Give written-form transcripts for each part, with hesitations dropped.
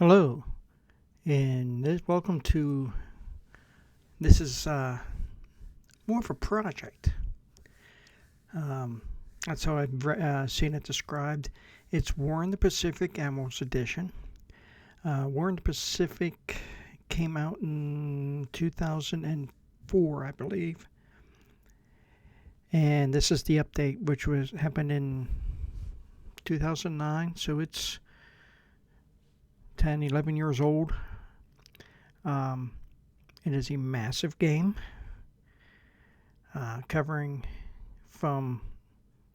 Hello, and welcome to this is more of a project. Um, that's how I've seen it described. It's War in the Pacific Admirals Edition. War in the Pacific came out in 2004, I believe, and this is the update, which was happened in 2009. So it's 10, 11 years old. Um, it is a massive game covering from,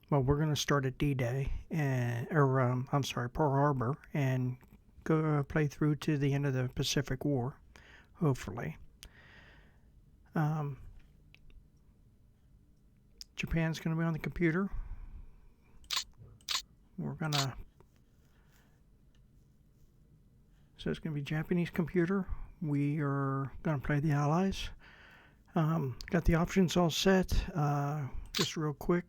well, we're going to start at D-Day, I'm sorry, Pearl Harbor, and go play through to the end of the Pacific War, hopefully. Japan's going to be on the computer. We're going to, so it's going to be Japanese computer. We are going to play the Allies. Got the options all set. Just real quick.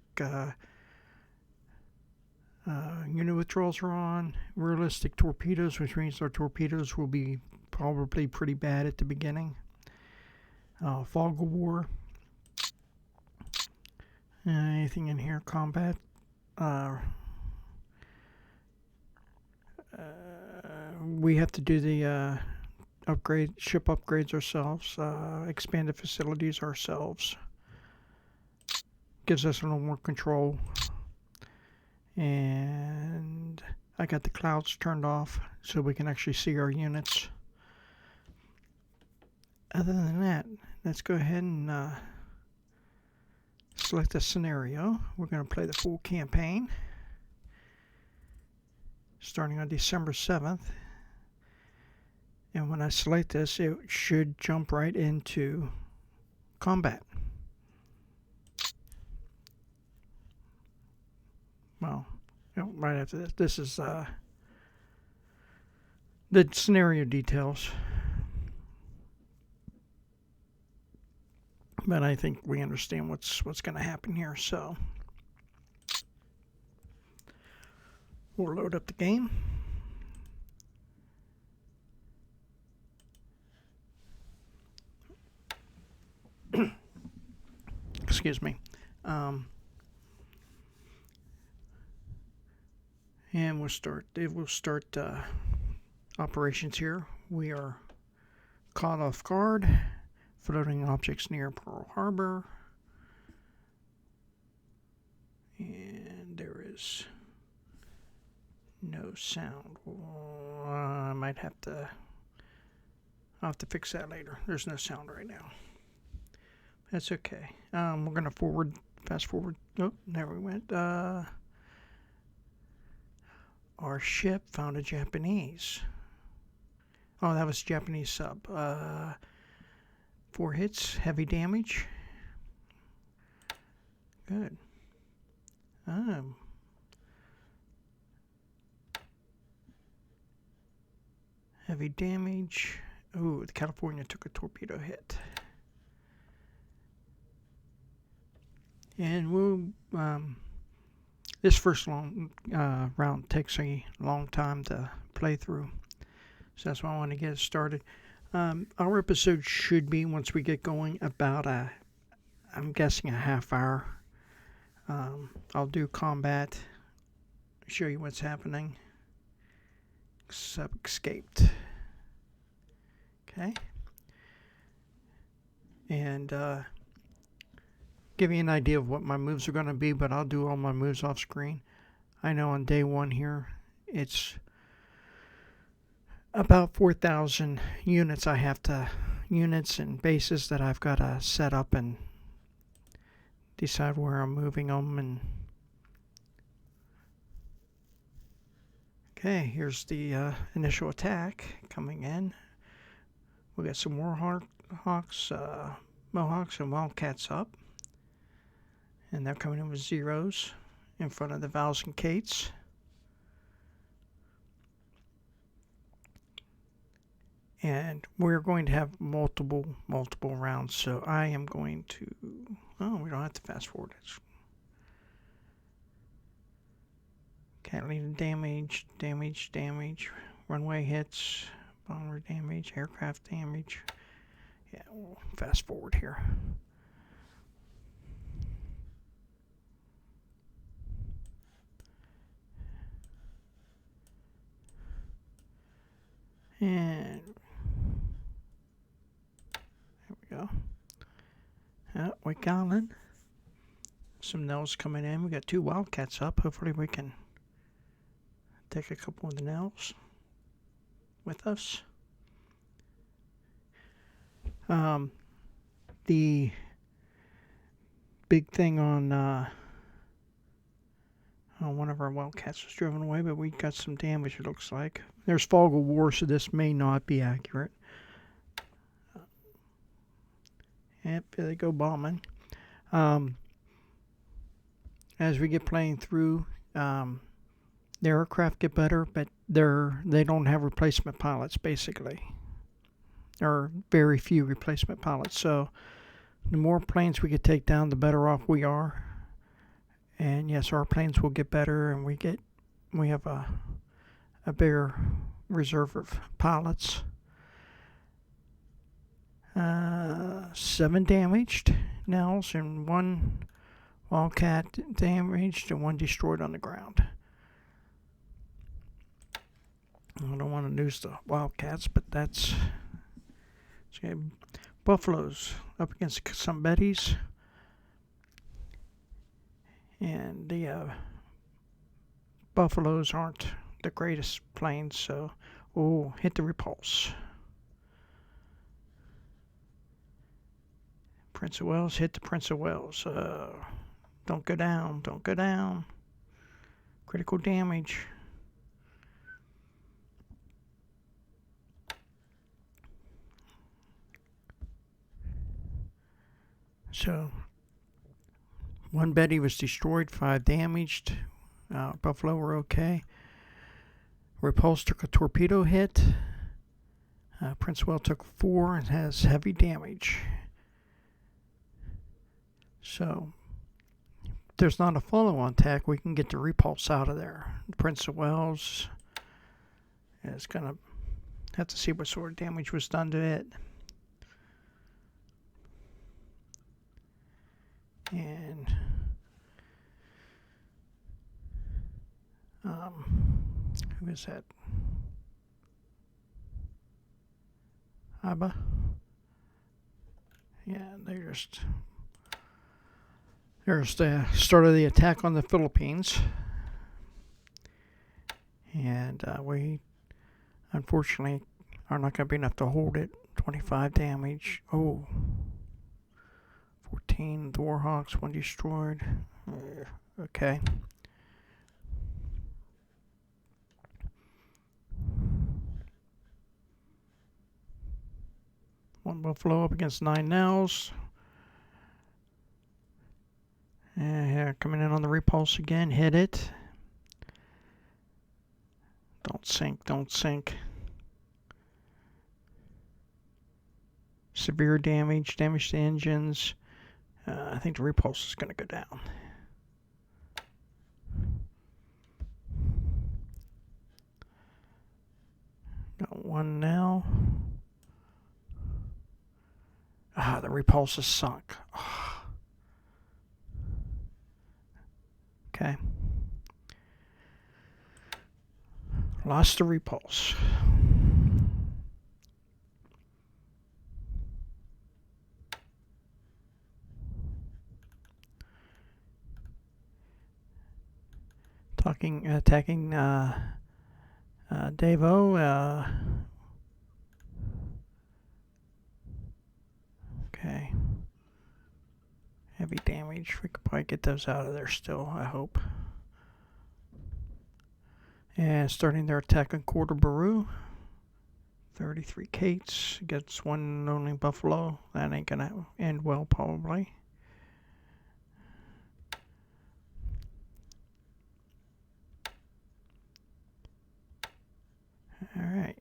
Unit withdrawals are on. Realistic torpedoes, which means our torpedoes will be probably pretty bad at the beginning. Fog of war. Anything in here? Combat. We have to do the ship upgrades ourselves, expanded facilities ourselves. Gives us a little more control. And I got the clouds turned off so we can actually see our units. Other than that, let's go ahead and select a scenario. We're going to play the full campaign starting on December 7th. And when I select this, it should jump right into combat. Well, right after this. This is the scenario details. But I think we understand what's going to happen here, so we'll load up the game. Excuse me. And we'll start. It will start operations here. We are caught off guard. Floating objects near Pearl Harbor. And there is no sound. I might have to. I'll have to fix that later. There's no sound right now. That's okay. We're gonna fast forward. Oh, there we went. Our ship found a Japanese. Oh, that was a Japanese sub. 4 hits, heavy damage. Good. Heavy damage. Ooh, the California took a torpedo hit. And we'll, this first round takes a long time to play through. So that's why I want to get it started. Our episode should be, once we get going, about I'm guessing a half hour. I'll do combat, show you what's happening. Sub escaped. Okay. And give you an idea of what my moves are going to be, but I'll do all my moves off screen. I know on day one here, it's about 4,000 units units and bases that I've got to set up and decide where I'm moving them. And okay, here's the initial attack coming in. We got some Warhawks, Mohawks, and Wildcats up. And they're coming in with zeros in front of the Vals and Kates. And we're going to have multiple rounds. So I am going to... Oh, we don't have to fast forward. Catalina damage. runway hits, bomber damage, aircraft damage. Yeah, we'll fast forward here. And there we go. Wake Island. Some Nels coming in. We got 2 Wildcats up. Hopefully we can take a couple of the Nels with us. The big thing on one of our Wildcats was driven away, but we got some damage, it looks like. There's fog of war, so this may not be accurate. Yep, there they go bombing. As we get playing through, the aircraft get better, but they don't have replacement pilots, basically. There are very few replacement pilots, so the more planes we can take down, the better off we are. And yes, our planes will get better, and we have a bigger reserve of pilots. 7 damaged Nels and 1 Wildcat damaged and 1 destroyed on the ground. I don't want to lose the Wildcats, but that's okay. Buffaloes up against some Bettys. And the Buffaloes aren't the greatest planes, so hit the repulse. Prince of Wales, hit the Prince of Wales. Don't go down, don't go down. Critical damage. So 1 Betty was destroyed, 5 damaged. Buffalo were okay. Repulse took a torpedo hit. Prince of Wales took 4 and has heavy damage. So if there's not a follow-on attack, we can get the repulse out of there. Prince of Wales is going to have to see what sort of damage was done to it. And who is that? Abba? Yeah, there's the start of the attack on the Philippines. And we unfortunately are not going to be enough to hold it. 25 damage. 14 the Warhawks, 1 destroyed. Okay. One Buffalo up against 9 Nels. Yeah, coming in on the repulse again. Hit it. Don't sink, don't sink. Severe damage, damage to engines. I think the repulse is going to go down. Got 1 now. The repulse is sunk. Okay. Lost the repulse. Attacking Davo. Okay. Heavy damage. We could probably get those out of there still, I hope. And starting their attack on Quarter Baru. 33 Kates against 1 only Buffalo. That ain't gonna end well, probably. Alright.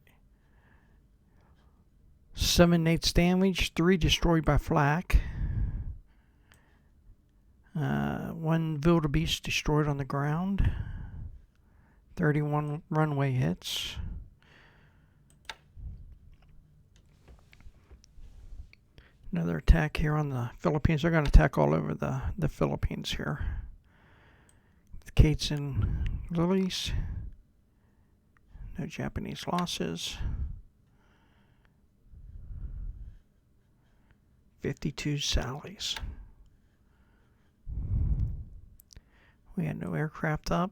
7 Nates damage, 3 destroyed by flak. 1 wildebeest destroyed on the ground. 31 runway hits. Another attack here on the Philippines. They're going to attack all over the Philippines here. The Kates and Lilies. No Japanese losses. 52 Sallies. We had no aircraft up.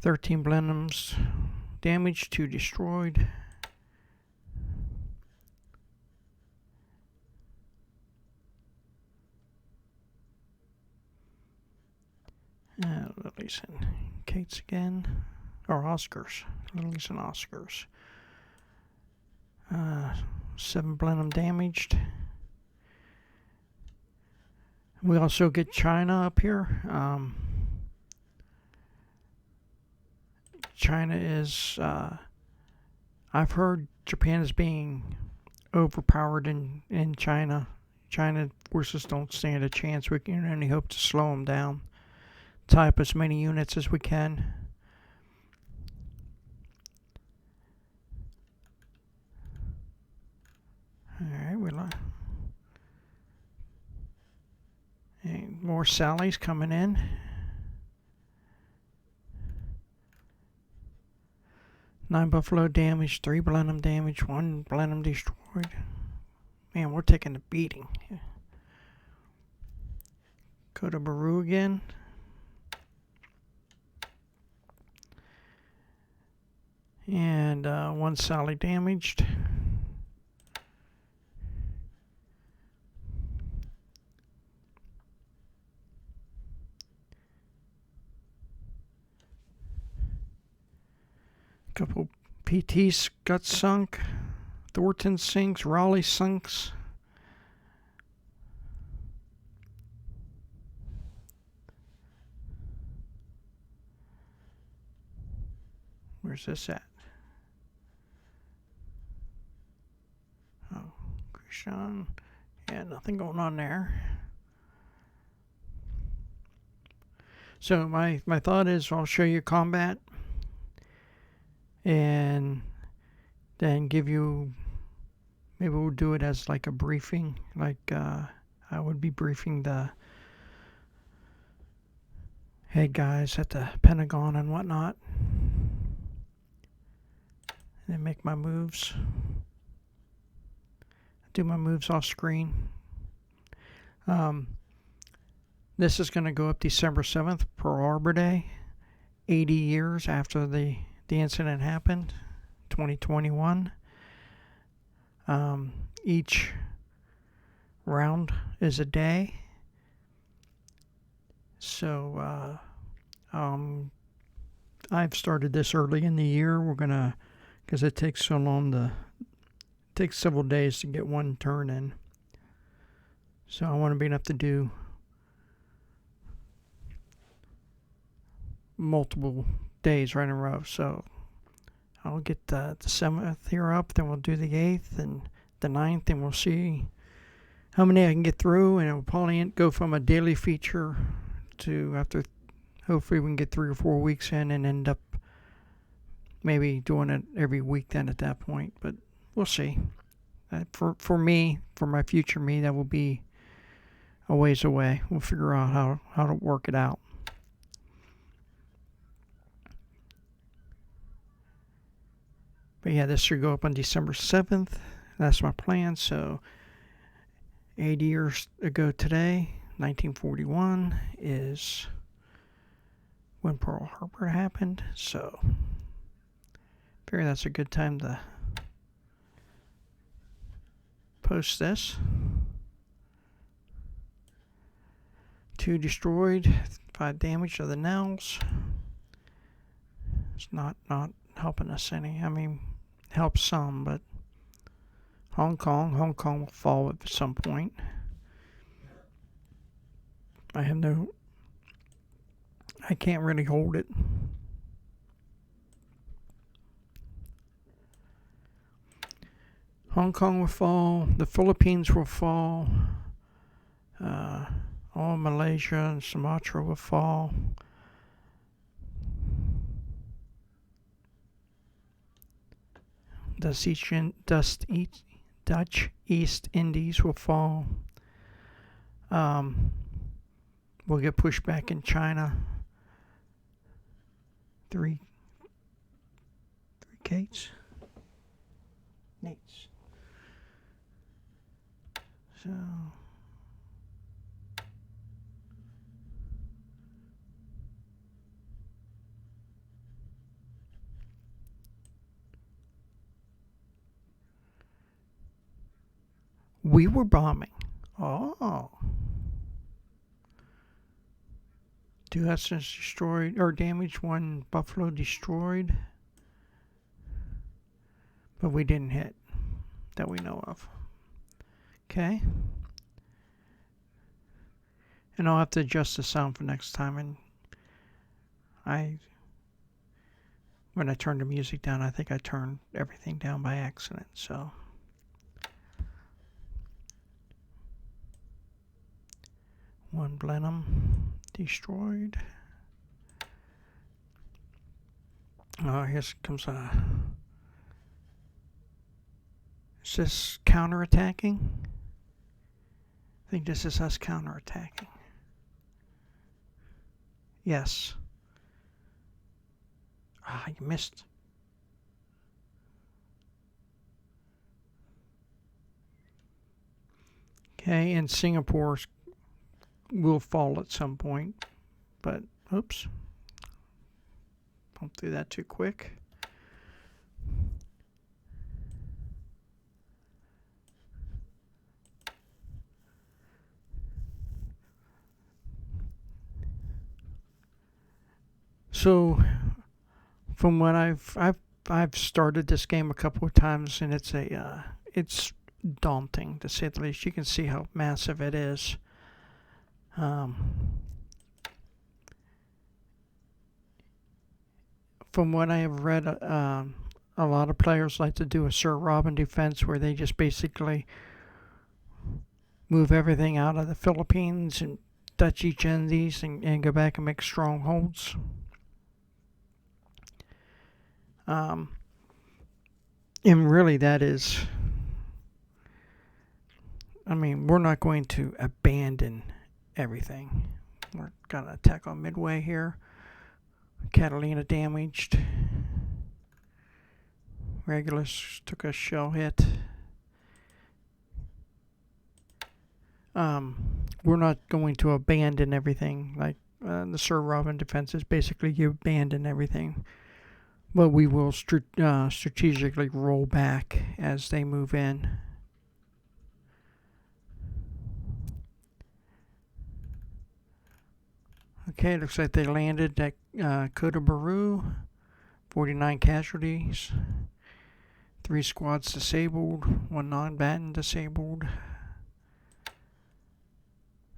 13 Blenheims damaged, 2 destroyed. Lilies and Kates again. Or Oscars. Lilies and Oscars. 7 Blenheim damaged. We also get China up here. China is, I've heard Japan is being overpowered in China. China forces don't stand a chance. We can only hope to slow them down. Tie up as many units as we can. Alright, and more Sallies coming in. Nine Buffalo damaged, 3 Blenheim damaged, 1 Blenheim destroyed. Man, we're taking a beating. Go to Baru again. And 1 Sally damaged. Couple PTs got sunk. Thornton sinks. Raleigh sinks. Where's this at? Oh, Krishan. Yeah, nothing going on there. So my thought is I'll show you combat and then give you, maybe we'll do it as like a briefing, like I would be briefing the head guys at the Pentagon and whatnot, and then make my moves, do my moves off screen. This is going to go up December 7th, Pearl Harbor Day, 80 years after the incident happened, 2021. Each round is a day. So I've started this early in the year. We're going to, because it takes so long it takes several days to get one turn in. So I want to be enough to do multiple days right in a row. So I'll get the 7th here up, then we'll do the 8th and the 9th, and we'll see how many I can get through, and it will probably go from a daily feature to, after hopefully we can get 3 or 4 weeks in and end up maybe doing it every week then at that point, but we'll see. For me, for my future me, that will be a ways away. We'll figure out how to work it out. But yeah, this should go up on December 7th. That's my plan. So 80 years ago today, 1941, is when Pearl Harbor happened. So I figure that's a good time to post this. 2 destroyed, 5 damaged of the Nels. It's not helping us any. I mean, helps some, but Hong Kong will fall at some point. I can't really hold it. Hong Kong will fall. The Philippines will fall. All Malaysia and Sumatra will fall. Dutch East Indies will fall. We'll get pushed back in China. Three Kates. Nates. So we were bombing. Oh. 2 Hudsons destroyed or damaged, 1 Buffalo destroyed. But we didn't hit that we know of. Okay. And I'll have to adjust the sound for next time. And when I turned the music down, I think I turned everything down by accident. So. One Blenheim destroyed. Oh, here comes a. Is this counterattacking? I think this is us counterattacking. Yes. Ah, you missed. Okay, and Singapore will fall at some point, but oops. Don't do that too quick. So, from what I've started this game a couple of times, and it's daunting to say the least. You can see how massive it is. From what I have read, a lot of players like to do a Sir Robin defense where they just basically move everything out of the Philippines and Dutch East Indies and go back and make strongholds. And really that is, I mean, we're not going to abandon everything. We're going to attack on Midway here. Catalina damaged. Regulus took a shell hit. We're not going to abandon everything. Like the Sir Robin defense is basically you abandon everything. But we will strategically roll back as they move in. Okay, looks like they landed at Kota Baru. 49 casualties. 3 squads disabled. 1 non-batten disabled.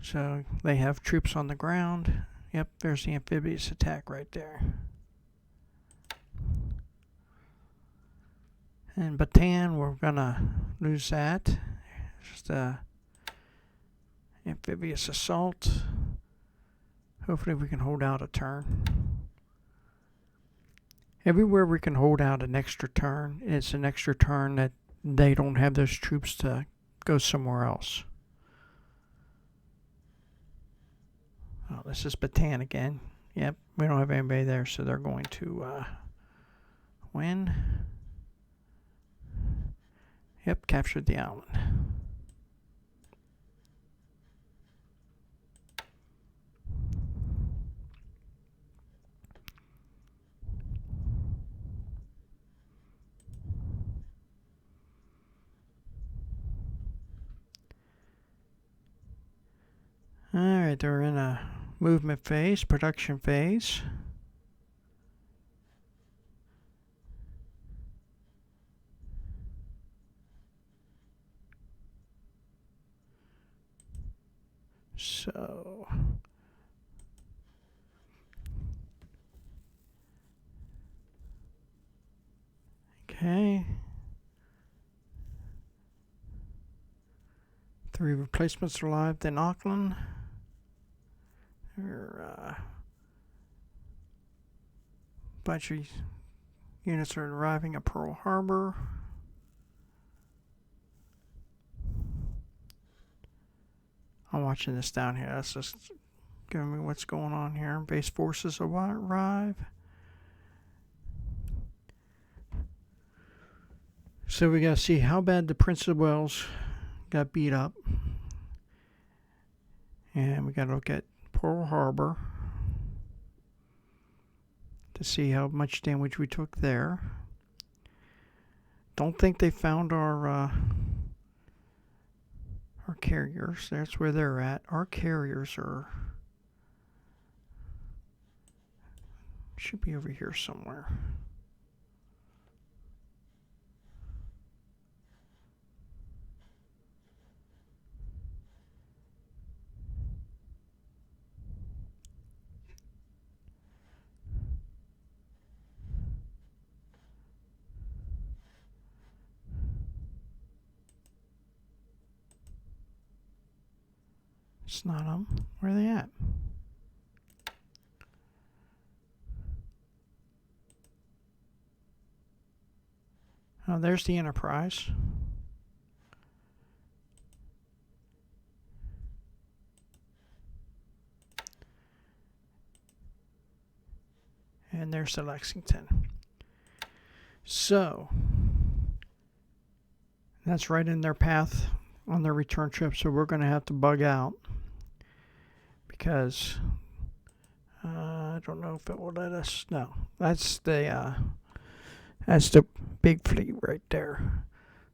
So they have troops on the ground. Yep, there's the amphibious attack right there. And Bataan, we're gonna lose that. Just amphibious assault. Hopefully we can hold out a turn. Everywhere we can hold out an extra turn, it's an extra turn that they don't have those troops to go somewhere else. Oh, this is Bataan again. Yep, we don't have anybody there, so they're going to win. Yep, captured the island. Alright, they're in a movement phase, production phase. So okay. 3 replacements arrived in Auckland. A bunch of units are arriving at Pearl Harbor. I'm watching this down here. That's just giving me what's going on here. Base forces arrive. So we got to see how bad the Prince of Wales got beat up. And we got to look at Pearl Harbor to see how much damage we took there. Don't think they found our carriers. That's where they're at. Our carriers should be over here somewhere. It's not them. Where are they at? Oh, there's the Enterprise. And there's the Lexington. So, that's right in their path on their return trip. So we're going to have to bug out. Because I don't know if it will let us. No, that's the big fleet right there.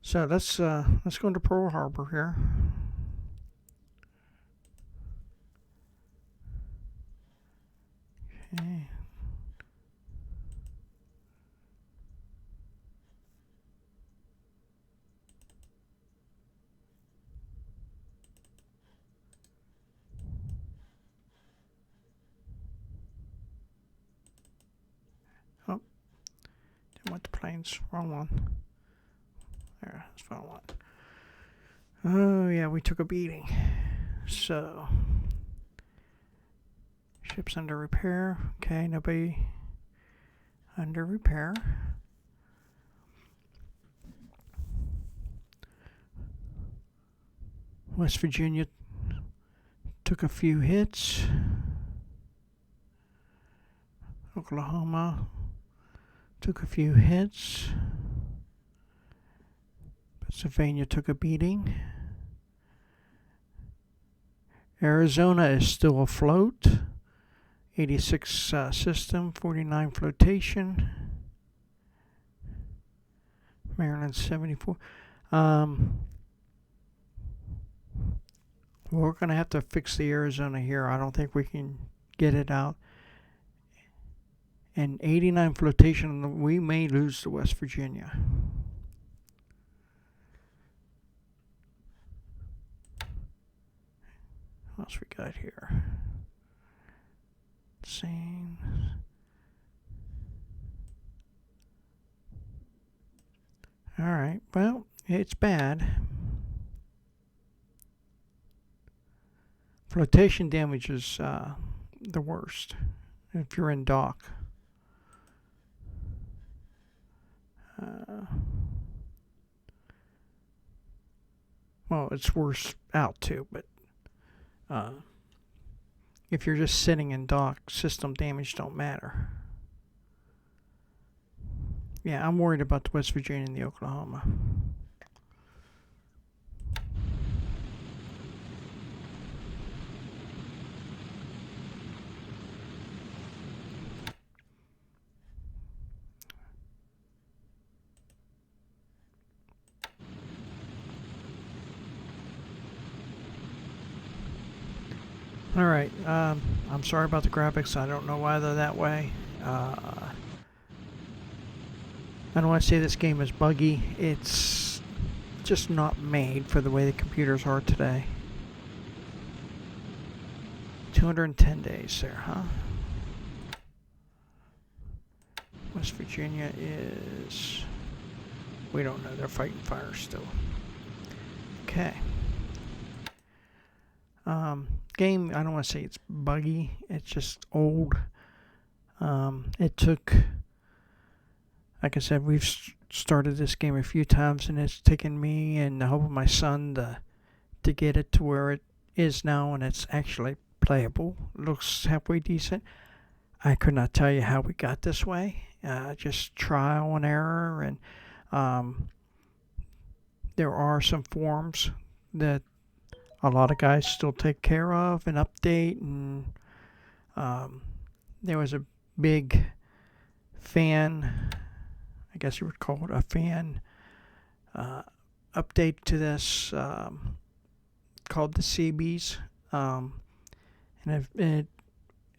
So let's go into Pearl Harbor here. Okay. Went the planes. Wrong one. There, that's the wrong one. Oh, yeah, we took a beating. So, ship's under repair. Okay, nobody under repair. West Virginia took a few hits. Oklahoma took a few hits. Pennsylvania took a beating. Arizona is still afloat. 86 system, 49 flotation. Maryland 74. We're going to have to fix the Arizona here. I don't think we can get it out. And 89 flotation, we may lose to West Virginia. What else we got here? Same. All right. Well, it's bad. Flotation damage is the worst if you're in dock. Well, it's worse out too, but if you're just sitting in dock, system damage don't matter. Yeah, I'm worried about the West Virginia and the Oklahoma. Alright, I'm sorry about the graphics. I don't know why they're that way. I don't want to say this game is buggy. It's just not made for the way the computers are today. 210 days there, huh? West Virginia is... we don't know. They're fighting fire still. Okay. Game, I don't want to say it's buggy. It's just old. It took... like I said, we've started this game a few times, and it's taken me and the hope of my son to get it to where is now, and it's actually playable. Looks halfway decent. I could not tell you how we got this way. Just trial and error, and um, there are some forms that a lot of guys still take care of and update, and um, there was a big fan, I guess you would call it a fan uh, update to this called the CBs, and it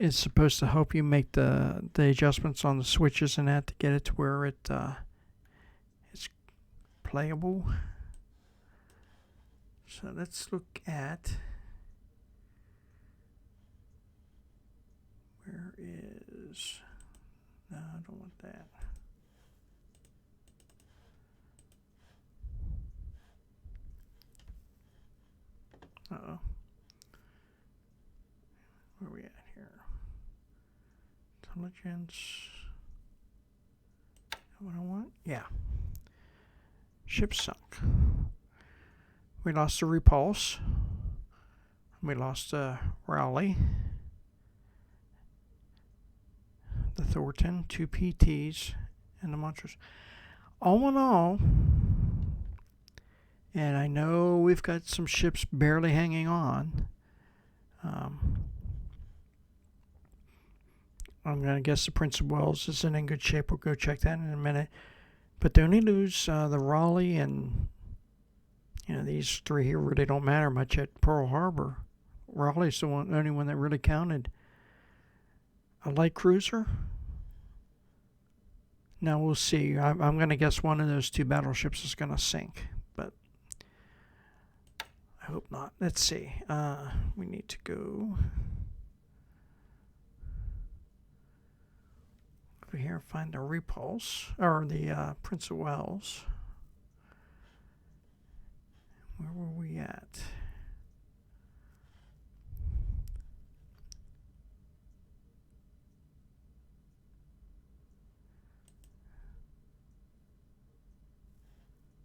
is supposed to help you make the adjustments on the switches and that to get it to where it's playable. So let's look at where is. No, I don't want that. Uh-oh. Where are we at here? Intelligence. What I want? Yeah. Ship sunk. We lost the repulse. We lost the Raleigh. The Thornton, 2 PTs, and the Monsters. All in all, and I know we've got some ships barely hanging on. I'm going to guess the Prince of Wales isn't in good shape. We'll go check that in a minute. But they only lose the Raleigh, and these three here really don't matter much at Pearl Harbor. Raleigh's the only one that really counted. A light cruiser? Now we'll see. I'm going to guess one of those two battleships is going to sink, but I hope not. Let's see. We need to go over here and find the repulse, or the Prince of Wales. Where were we at?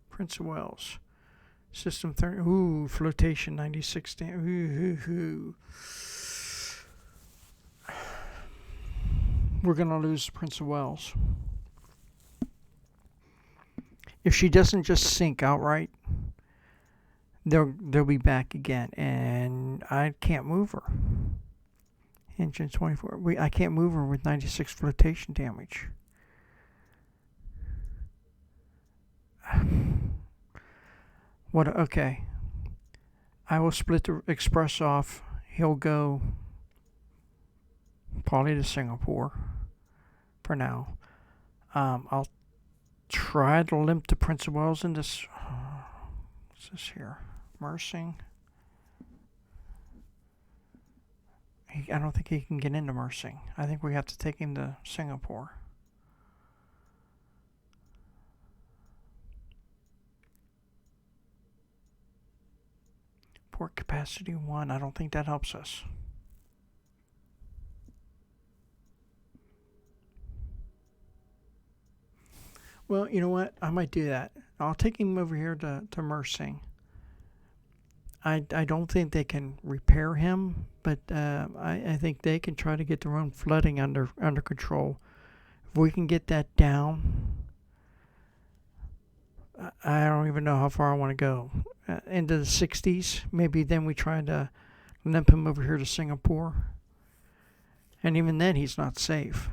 Prince of Wales. System 30. Ooh, flotation 96. Ooh. We're going to lose the Prince of Wales. If she doesn't just sink outright, they'll be back again, and I can't move her. Engine 24. I can't move her with 96 flotation damage. What? Okay. I will split the Express off. He'll go probably to Singapore for now. I'll try to limp the Prince of Wales in this. What's this here? Mersing. I don't think he can get into Mersing. I think we have to take him to Singapore. Port capacity 1. I don't think that helps us. Well, you know what? I might do that. I'll take him over here to Mersing. I don't think they can repair him, but I think they can try to get their own flooding under control. If we can get that down, I don't even know how far I want to go. Into the 60s, maybe then we try to limp him over here to Singapore. And even then, he's not safe.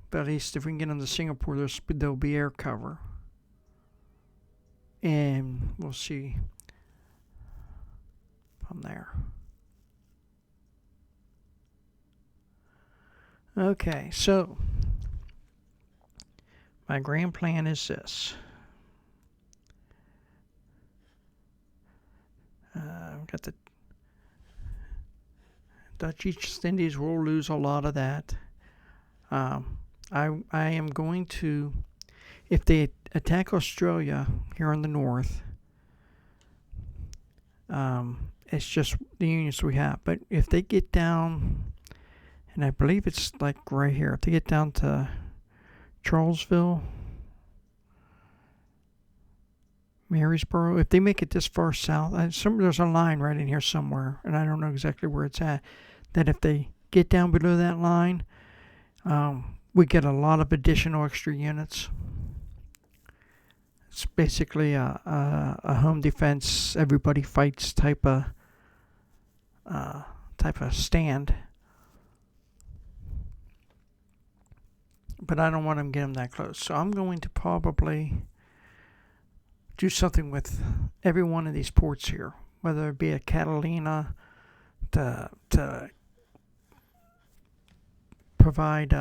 But at least if we can get him to Singapore, there'll be air cover. And we'll see from there. Okay, so my grand plan is this. We've got the Dutch East Indies. We'll lose a lot of that. I am going to, if they attack Australia here in the north, it's just the units we have. But if they get down, and I believe it's like right here, if they get down to Charlesville, Marysboro. If they make it this far south, there's a line right in here somewhere, and I don't know exactly where it's at. That if they get down below that line, we get a lot of additional extra units. It's basically a home defense, everybody fights type of stand. But I don't want them to get them that close, so I'm going to probably do something with every one of these ports here, whether it be a Catalina to provide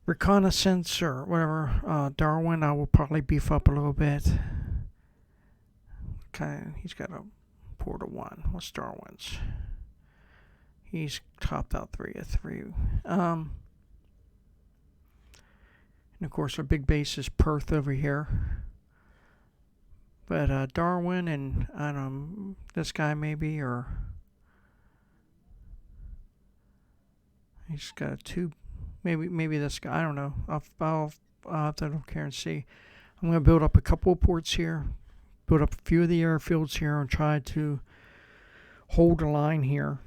reconnaissance or whatever. Darwin, I will probably beef up a little bit. Okay, he's got a port of 1. What's Darwin's? He's topped out 3 of 3. And of course, our big base is Perth over here. But Darwin and I don't know, this guy maybe, or he's got 2. Maybe this guy. I don't know. I'll have to look here and see. I'm going to build up a couple of ports here, build up a few of the airfields here, and try to hold a line here.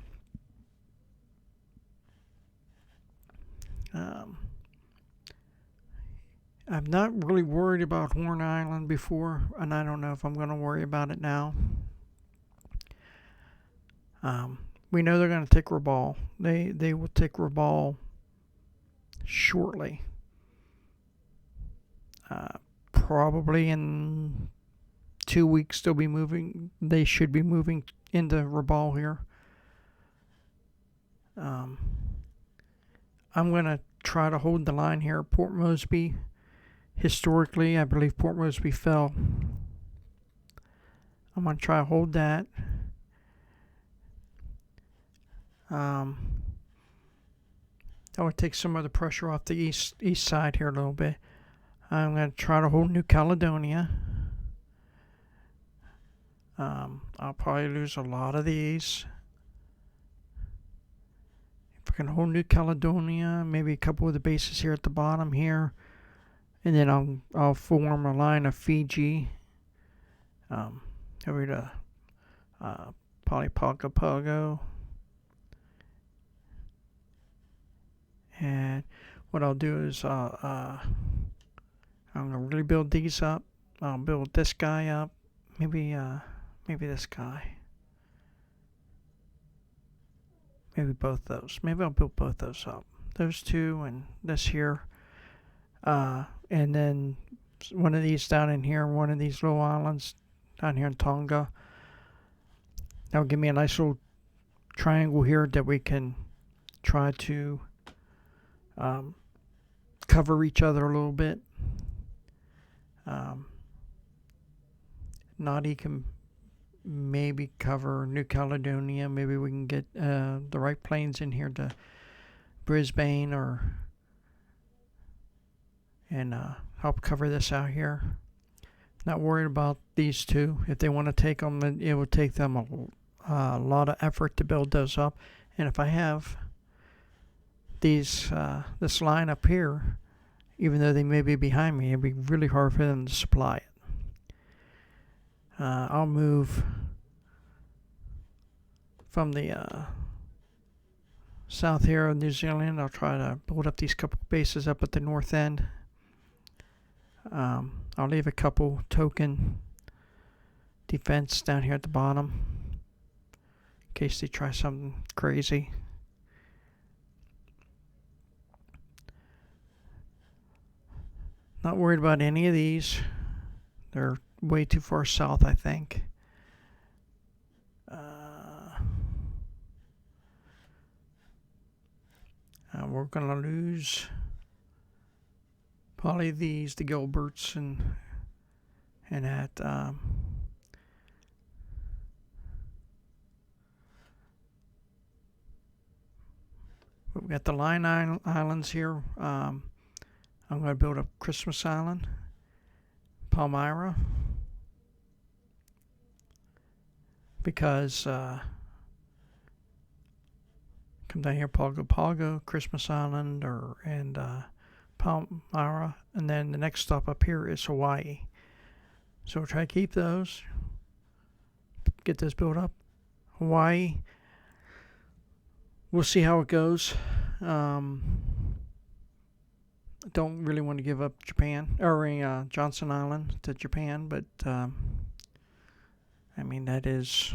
I'm not really worried about Horn Island before, and I don't know if I'm going to worry about it now. We know they're going to take Rabaul. They will take Rabaul shortly. Probably in 2 weeks they'll be moving. They should be moving into Rabaul here. I'm going to try to hold the line here at Port Moresby. Historically, I believe Port Moresby fell. I'm going to try to hold that. That would take some of the pressure off the east side here a little bit. I'm going to try to hold New Caledonia. I'll probably lose a lot of these. If I can hold New Caledonia, maybe a couple of the bases here at the bottom here. And then I'll form a line of Fiji. Over to Polypogo. And what I'll do is I'm going to really build these up. I'll build this guy up. Maybe this guy. Maybe both those. Maybe I'll build both those up. Those two and this here. And then one of these down in here, one of these little islands down here in Tonga. That'll give me a nice little triangle here that we can try to cover each other a little bit. Nadi can maybe cover New Caledonia. Maybe we can get the right planes in here to Brisbane and help cover this out here. Not worried about these two. If they want to take them, it would take them a lot of effort to build those up. And if I have this line up here, even though they may be behind me, it'd be really hard for them to supply it. I'll move from the south here of New Zealand. I'll try to build up these couple bases up at the north end. I'll leave a couple token defense down here at the bottom in case they try something crazy. Not worried about any of these. They're way too far south, I think. We're going to lose probably these, the Gilberts, and that. We've got the Line Islands here. I'm going to build up Christmas Island, Palmyra, because come down here, Pago, Christmas Island, and Palmyra, and then the next stop up here is Hawaii. So we'll try to keep those. Get this built up. Hawaii. We'll see how it goes. Don't really want to give up Japan or Johnson Island to Japan, but I mean that's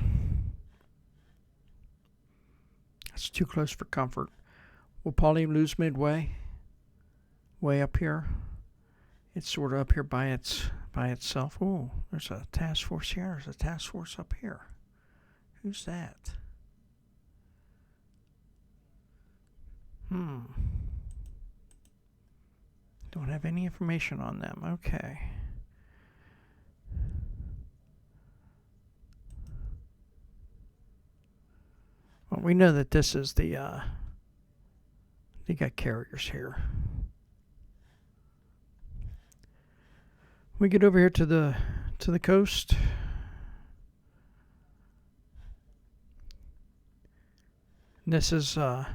too close for comfort. We'll probably lose Midway, way up here. It's sort of up here by itself. Oh, there's a task force here. There's a task force up here. Who's that? Don't have any information on them. Okay. Well, we know that this is they got carriers here. We get over here to the coast. This is we're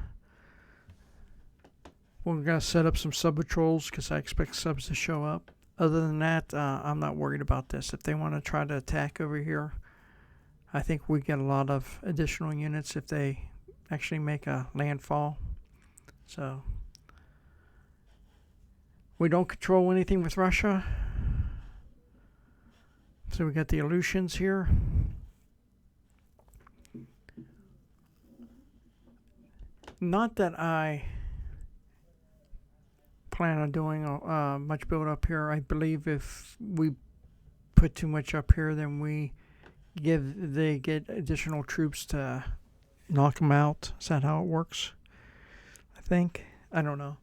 going to set up some sub patrols because I expect subs to show up. Other than that, I'm not worried about this. If they want to try to attack over here, I think we get a lot of additional units if they actually make a landfall. So we don't control anything with Russia. So we got the Aleutians here. Not that I plan on doing much build up here. I believe if we put too much up here, then they get additional troops to knock them out. Is that how it works? I think. I don't know.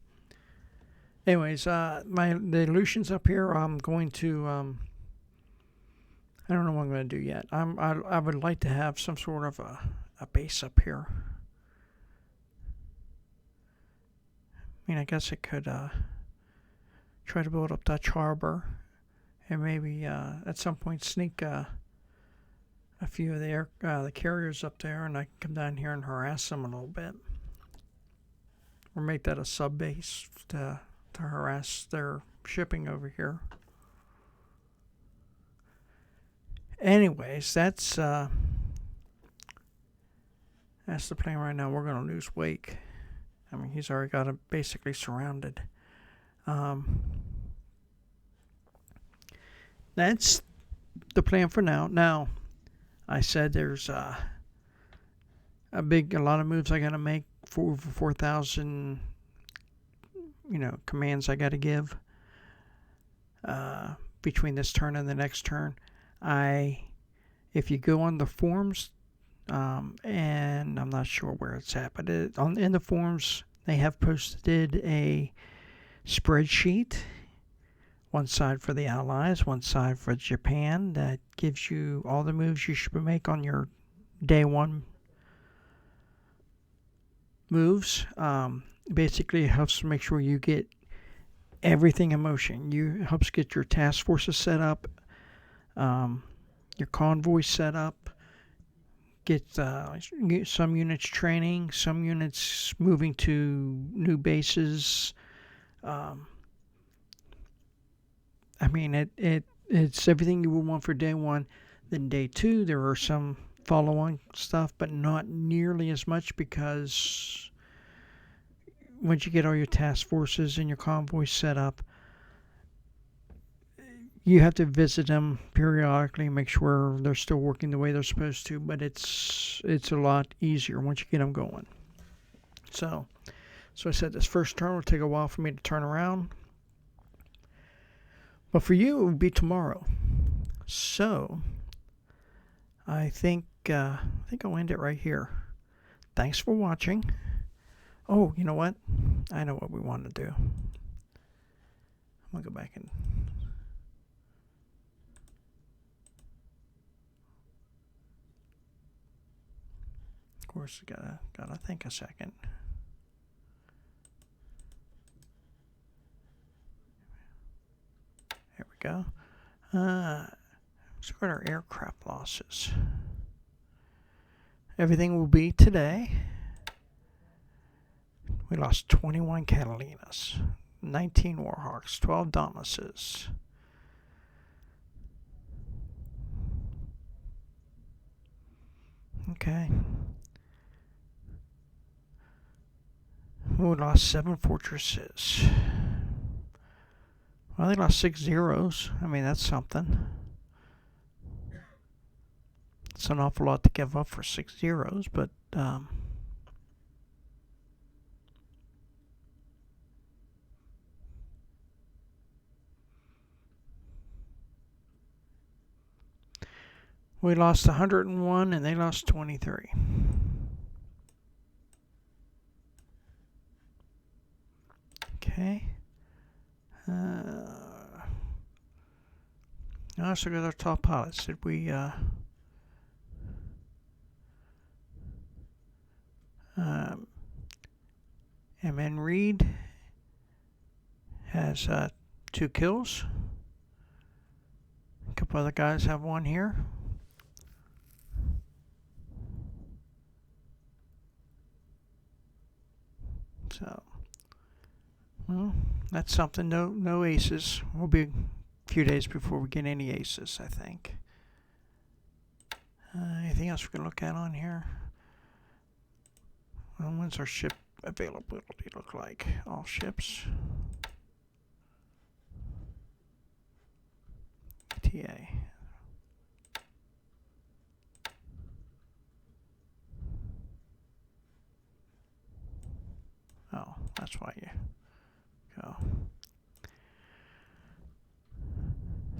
Anyways, the Aleutians up here. I'm going to. I don't know what I'm going to do yet. I would like to have some sort of a base up here. I mean, I guess it could try to build up Dutch Harbor, and maybe at some point sneak a few of the carriers up there, and I can come down here and harass them a little bit, or make that a sub base to harass their shipping over here. Anyways, that's the plan right now. We're going to lose Wake. I mean, he's already got it basically surrounded. That's the plan for now. Now, I said there's a lot of moves I got to make for over 4,000, commands I got to give between this turn and the next turn. If you go on the forums, and I'm not sure where it's at, but in the forums they have posted a spreadsheet, one side for the Allies, one side for Japan, that gives you all the moves you should make on your day one moves. Basically, it helps to make sure you get everything in motion. You helps get your task forces set up, your convoys set up, get some units training, some units moving to new bases. I mean, it's everything you would want for day one. Then day two, there are some follow-on stuff, but not nearly as much, because once you get all your task forces and your convoys set up, you have to visit them periodically and make sure they're still working the way they're supposed to, but it's a lot easier once you get them going. So I said this first turn will take a while for me to turn around, but for you it would be tomorrow. So I think I'll end it right here. Thanks for watching. Oh, you know what? I know what we want to do. I'm gonna go back and. Of course, gotta think a second. There we go. Let's look at our aircraft losses. Everything will be today. We lost 21 Catalinas, 19 Warhawks, 12 Dauntlesses, Okay. We lost 7 fortresses. Well, they lost 6 zeros. I mean, that's something. It's an awful lot to give up for 6 zeros, but we lost 101 and they lost 23. Okay. Let's look at our top pilots. Did we MN Reed has 2 kills. A couple other guys have 1 here. So, well, that's something. No aces. We'll be a few days before we get any aces, I think. Anything else we can look at on here? Well, when's our ship availability look like? All ships. TA. Oh, that's why you go.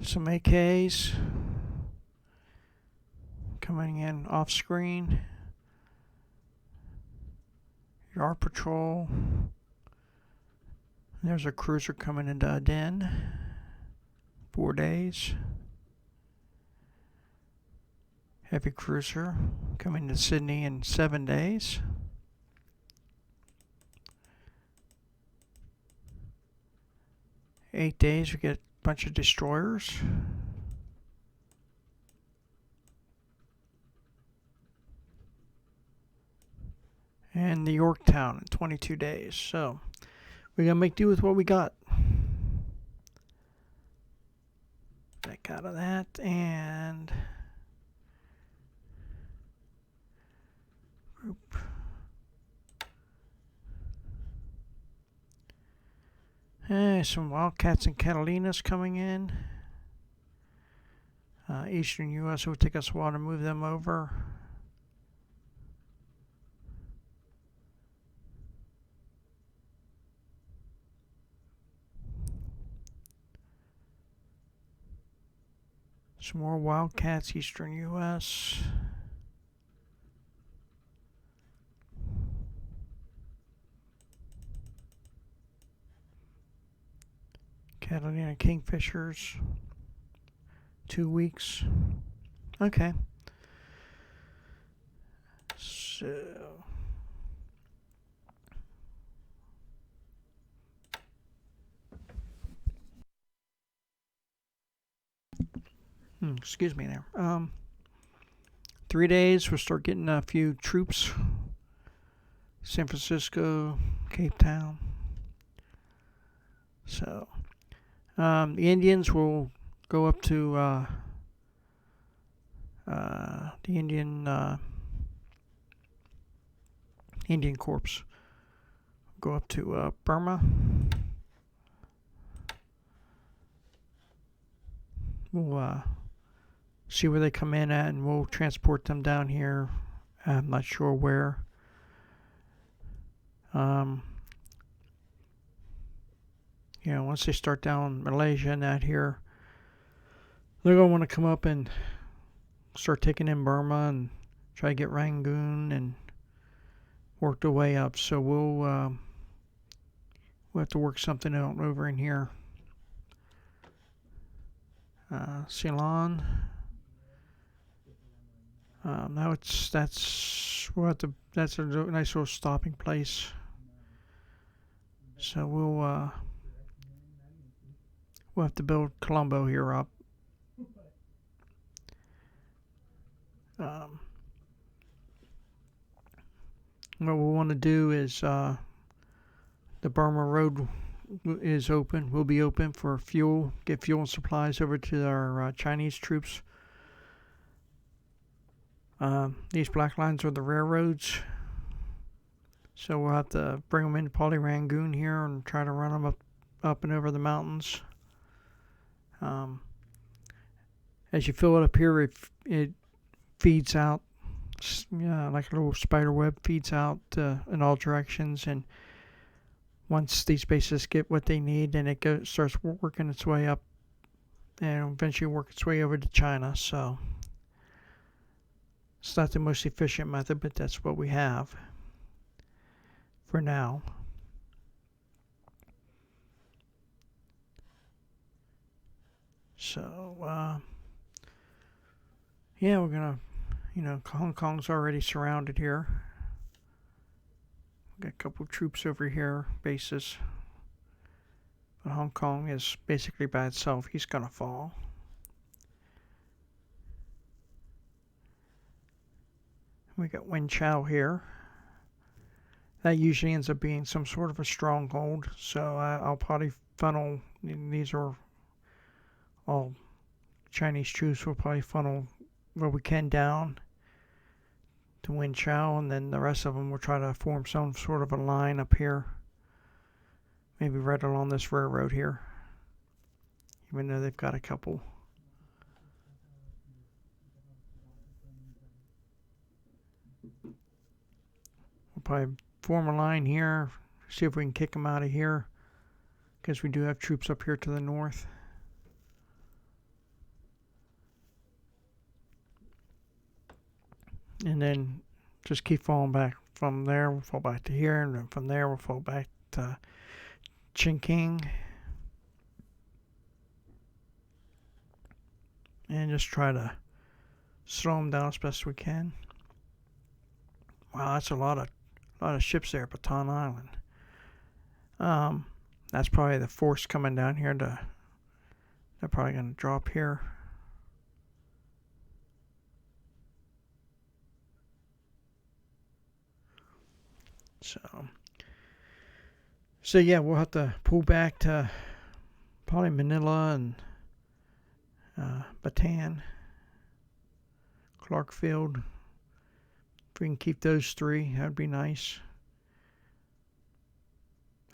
Some AKs coming in off screen. Yard patrol. There's a cruiser coming into Aden. 4 days. Heavy cruiser coming to Sydney in 7 days. Eight days, we get a bunch of destroyers. And the Yorktown in 22 days. So we're going to make do with what we got. Back out of that and group. Some Wildcats and Catalinas coming in. Eastern U.S. It would take us a while to move them over. Some more Wildcats, Eastern U.S. Catalina Kingfishers. 2 weeks. Okay. So. Excuse me there. 3 days, we'll start getting a few troops. San Francisco, Cape Town. So, the Indians will go up to the Indian Corps. Go up to Burma. We'll see where they come in at, and we'll transport them down here. I'm not sure where. Once they start down Malaysia and that here, they're going to want to come up and start taking in Burma and try to get Rangoon and work their way up. So we'll have to work something out over in here. Ceylon. Now that's a nice little stopping place. So we'll have to build Colombo here up. What we want to do is the Burma Road is open. Will be open for fuel. Get fuel and supplies over to our Chinese troops. These black lines are the railroads. So we'll have to bring them into Poly Rangoon here and try to run them up and over the mountains. As you fill it up here, it feeds out, like a little spider web, feeds out in all directions. And once these bases get what they need, then it starts working its way up and eventually work its way over to China. So it's not the most efficient method, but that's what we have for now. So, yeah, we're going to, Hong Kong's already surrounded here. We've got a couple of troops over here, bases. But Hong Kong is basically by itself. He's going to fall. We got Wen Chao here. That usually ends up being some sort of a stronghold. So I'll probably funnel, these are all Chinese troops, will probably funnel where we can down to Wen Chao, and then the rest of them will try to form some sort of a line up here. Maybe right along this railroad here. Even though they've got a couple. We'll probably form a line here. See if we can kick them out of here. Because we do have troops up here to the north. And then just keep falling back. From there, we'll fall back to here. And then from there, we'll fall back to Chingking. And just try to slow them down as best we can. Wow, that's a lot of ships there at Bataan Island. That's probably the force coming down here they're probably going to drop here. So yeah, we'll have to pull back to probably Manila and Bataan, Clarkfield. If we can keep those three, that'd be nice.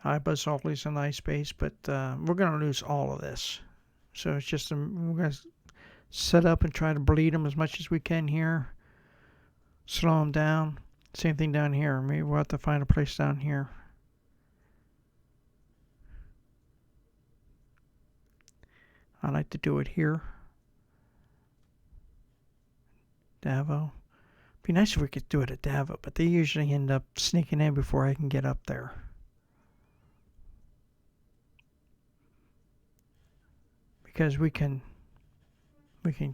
Ibis is a nice base, but we're going to lose all of this. So it's just we're going to set up and try to bleed them as much as we can here. Slow them down. Same thing down here. Maybe we'll have to find a place down here. I like to do it here. Davao. Be nice if we could do it at Davao, but they usually end up sneaking in before I can get up there. Because we can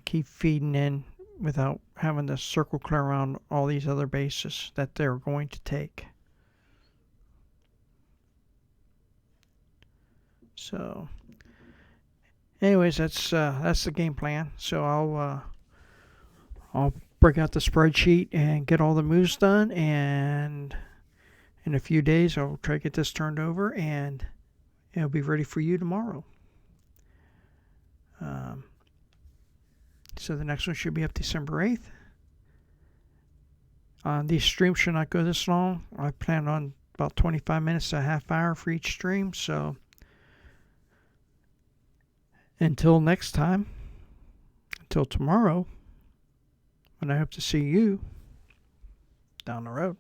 keep feeding in without having to circle clear around all these other bases that they're going to take. So, anyways, that's the game plan. So I'll break out the spreadsheet and get all the moves done, and in a few days I'll try to get this turned over, and it'll be ready for you tomorrow. So the next one should be up December 8th. These streams should not go this long. I plan on about 25 minutes to a half hour for each stream. So until next time, until tomorrow, when I hope to see you down the road.